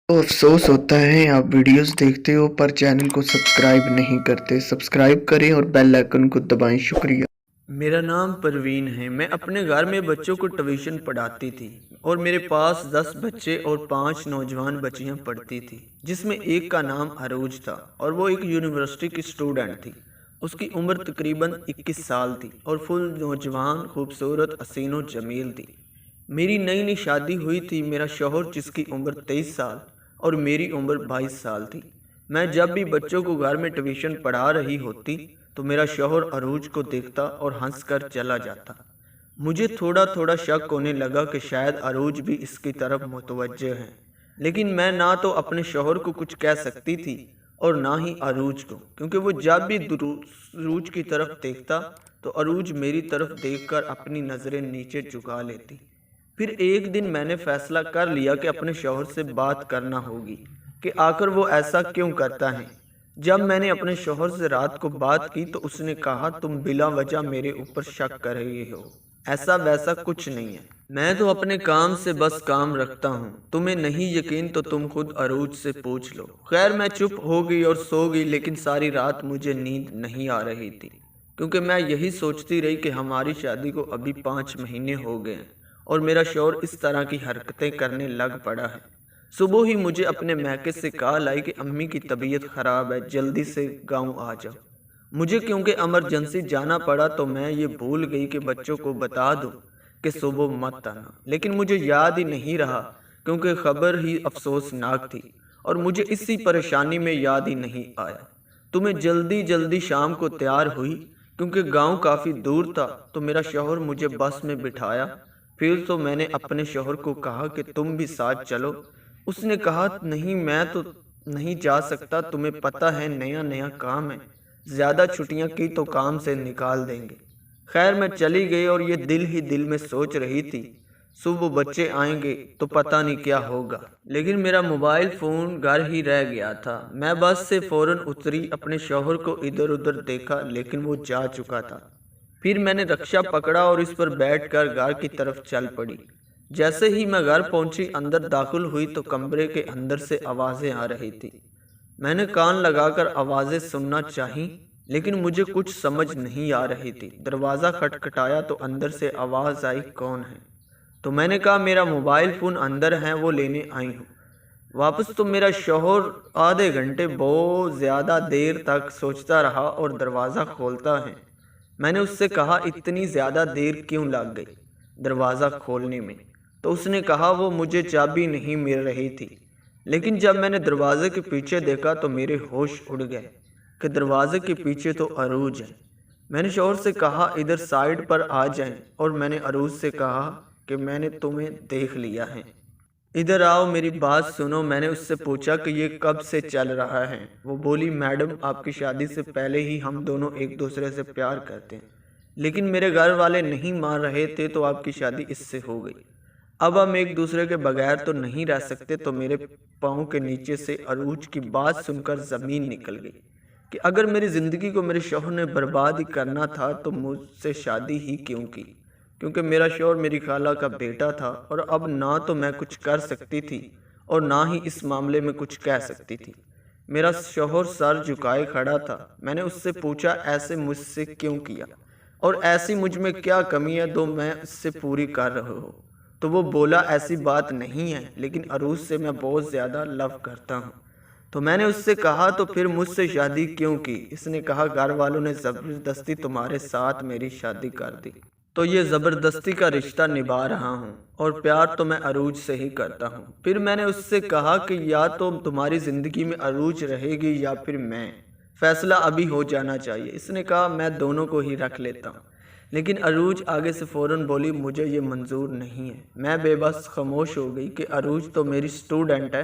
तो अफ़सोस होता है आप वीडियोस देखते हो पर चैनल को सब्सक्राइब नहीं करते। सब्सक्राइब करें और बेल आइकन को दबाएं। शुक्रिया। मेरा नाम परवीन है। मैं अपने घर में बच्चों को ट्यूशन पढ़ाती थी और मेरे पास 10 बच्चे और 5 नौजवान बच्चियां पढ़ती थी, जिसमें एक का नाम अरूज था और वो एक यूनिवर्सिटी की स्टूडेंट थी। उसकी उम्र तकरीबन 21 साल थी और फुल नौजवान, खूबसूरत, हसीनो जमील थी। मेरी नई नई शादी हुई थी। मेरा शौहर, जिसकी उम्र 23 साल और मेरी उम्र 22 साल थी। मैं जब भी बच्चों को घर में ट्यूशन पढ़ा रही होती तो मेरा शौहर अरूज को देखता और हंसकर चला जाता। मुझे थोड़ा थोड़ा शक होने लगा कि शायद अरूज भी इसकी तरफ मुतवज्जे है, लेकिन मैं ना तो अपने शौहर को कुछ कह सकती थी और ना ही अरूज को, क्योंकि वो जब भी अरूज की तरफ देखता तो अरूज मेरी तरफ देखकर अपनी नज़रें नीचे झुका लेती। फिर एक दिन मैंने फैसला कर लिया कि अपने शौहर से बात करना होगी कि आखिर वो ऐसा क्यों करता है। जब मैंने अपने शौहर से रात को बात की तो उसने कहा, तुम बिला वजह मेरे ऊपर शक कर रही हो, ऐसा वैसा कुछ नहीं है। मैं तो अपने काम से बस काम रखता हूँ। तुम्हें नहीं यकीन तो तुम खुद अरूज से पूछ लो। खैर, मैं चुप हो गई और सो गई, लेकिन सारी रात मुझे नींद नहीं आ रही थी, क्योंकि मैं यही सोचती रही कि हमारी शादी को अभी 5 महीने हो गए हैं और मेरा शौहर इस तरह की हरकतें करने लग पड़ा है। सुबह ही मुझे अपने मैके से कॉल आई कि अम्मी की तबीयत ख़राब है, जल्दी से गांव आ जाओ। मुझे क्योंकि इमरजेंसी जाना पड़ा तो मैं ये भूल गई कि बच्चों को बता दूं कि सुबह मत आना, लेकिन मुझे याद ही नहीं रहा क्योंकि खबर ही अफसोसनाक थी और मुझे इसी परेशानी में याद ही नहीं आया। तो मैं जल्दी जल्दी शाम को तैयार हुई, क्योंकि गांव काफ़ी दूर था। तो मेरा शौहर मुझे बस में बिठाया। फिर तो मैंने अपने शौहर को कहा कि तुम भी साथ चलो। उसने कहा, नहीं, मैं तो नहीं जा सकता, तुम्हें पता है नया नया काम है, ज़्यादा छुट्टियां की तो काम से निकाल देंगे। खैर, मैं चली गई और ये दिल ही दिल में सोच रही थी, सुबह बच्चे आएंगे तो पता नहीं क्या होगा। लेकिन मेरा मोबाइल फ़ोन घर ही रह गया था। मैं बस से फ़ौरन उतरी, अपने शौहर को इधर उधर देखा, लेकिन वो जा चुका था। फिर मैंने रक्षा पकड़ा और इस पर बैठकर घर की तरफ चल पड़ी। जैसे ही मैं घर पहुंची, अंदर दाखिल हुई तो कमरे के अंदर से आवाज़ें आ रही थी। मैंने कान लगाकर आवाज़ें सुनना चाही, लेकिन मुझे कुछ समझ नहीं आ रही थी। दरवाज़ा खटखटाया तो अंदर से आवाज़ आई, कौन है? तो मैंने कहा, मेरा मोबाइल फ़ोन अंदर है, वो लेने आई हूँ। वापस तो मेरा शौहर आधे घंटे, बहुत ज़्यादा देर तक सोचता रहा और दरवाज़ा खोलता है। मैंने उससे कहा, इतनी ज़्यादा देर क्यों लग गई दरवाज़ा खोलने में? तो उसने कहा, वो मुझे चाबी नहीं मिल रही थी। लेकिन जब मैंने दरवाजे के पीछे देखा तो मेरे होश उड़ गए कि दरवाजे के पीछे तो अरूज है। मैंने शौहर से कहा, इधर साइड पर आ जाएं, और मैंने अरूज से कहा कि मैंने तुम्हें देख लिया है, इधर आओ, मेरी बात सुनो। मैंने उससे पूछा कि ये कब से चल रहा है? वो बोली, मैडम, आपकी शादी से पहले ही हम दोनों एक दूसरे से प्यार करते हैं, लेकिन मेरे घर वाले नहीं मान रहे थे तो आपकी शादी इससे हो गई। अब हम एक दूसरे के बगैर तो नहीं रह सकते। तो मेरे पाँव के नीचे से अरूज की बात सुनकर ज़मीन निकल गई कि अगर मेरी ज़िंदगी को मेरे शौहर ने बर्बाद ही करना था तो मुझसे शादी ही क्यों की, क्योंकि मेरा शौहर मेरी खाला का बेटा था और अब ना तो मैं कुछ कर सकती थी और ना ही इस मामले में कुछ कह सकती थी। मेरा शौहर सर झुकाए खड़ा था। मैंने उससे पूछा, ऐसे मुझसे क्यों किया और ऐसी मुझ में क्या कमी है जो मैं इससे पूरी कर रहा हूँ? तो वो बोला, ऐसी बात नहीं है, लेकिन अरूज से मैं बहुत ज़्यादा लव करता हूँ। तो मैंने उससे कहा, तो फिर मुझसे शादी क्यों की? इसने कहा, घर वालों ने ज़बरदस्ती तुम्हारे साथ मेरी शादी कर दी, तो ये ज़बरदस्ती का रिश्ता निभा रहा हूँ और प्यार तो मैं अरूज से ही करता हूँ। फिर मैंने उससे कहा कि या तो तुम्हारी ज़िंदगी में अरूज रहेगी या फिर मैं, फ़ैसला अभी हो जाना चाहिए। इसने कहा, मैं दोनों को ही रख लेता हूँ। लेकिन अरूज आगे से फ़ौरन बोली, मुझे ये मंजूर नहीं है। मैं बेबस खामोश हो गई कि अरूज तो मेरी स्टूडेंट है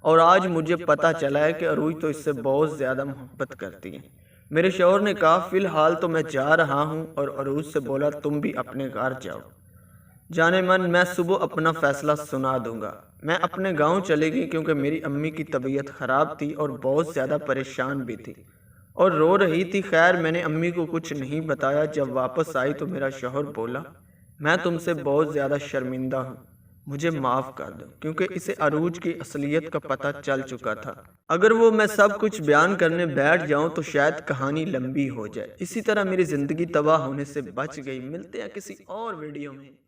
और आज मुझे पता चला है कि अरूज तो इससे बहुत ज़्यादा मोहब्बत करती है। मेरे शौहर ने कहा, फ़िलहाल तो मैं जा रहा हूँ, और अरूज से बोला, तुम भी अपने घर जाओ। जाने मन, मैं सुबह अपना फ़ैसला सुना दूंगा। मैं अपने गांव चली गई, क्योंकि मेरी अम्मी की तबीयत ख़राब थी और बहुत ज़्यादा परेशान भी थी और रो रही थी। खैर, मैंने अम्मी को कुछ नहीं बताया। जब वापस आई तो मेरा शौहर बोला, मैं तुमसे बहुत ज़्यादा शर्मिंदा हूँ। مجھے معاف کر دو کیونکہ اسے عروج کی اصلیت کا پتہ چل چکا تھا۔ اگر وہ میں سب کچھ بیان کرنے بیٹھ جاؤں تو شاید کہانی لمبی ہو جائے، اسی طرح میری زندگی تباہ ہونے سے بچ گئی۔ ملتے ہیں کسی اور ویڈیو میں۔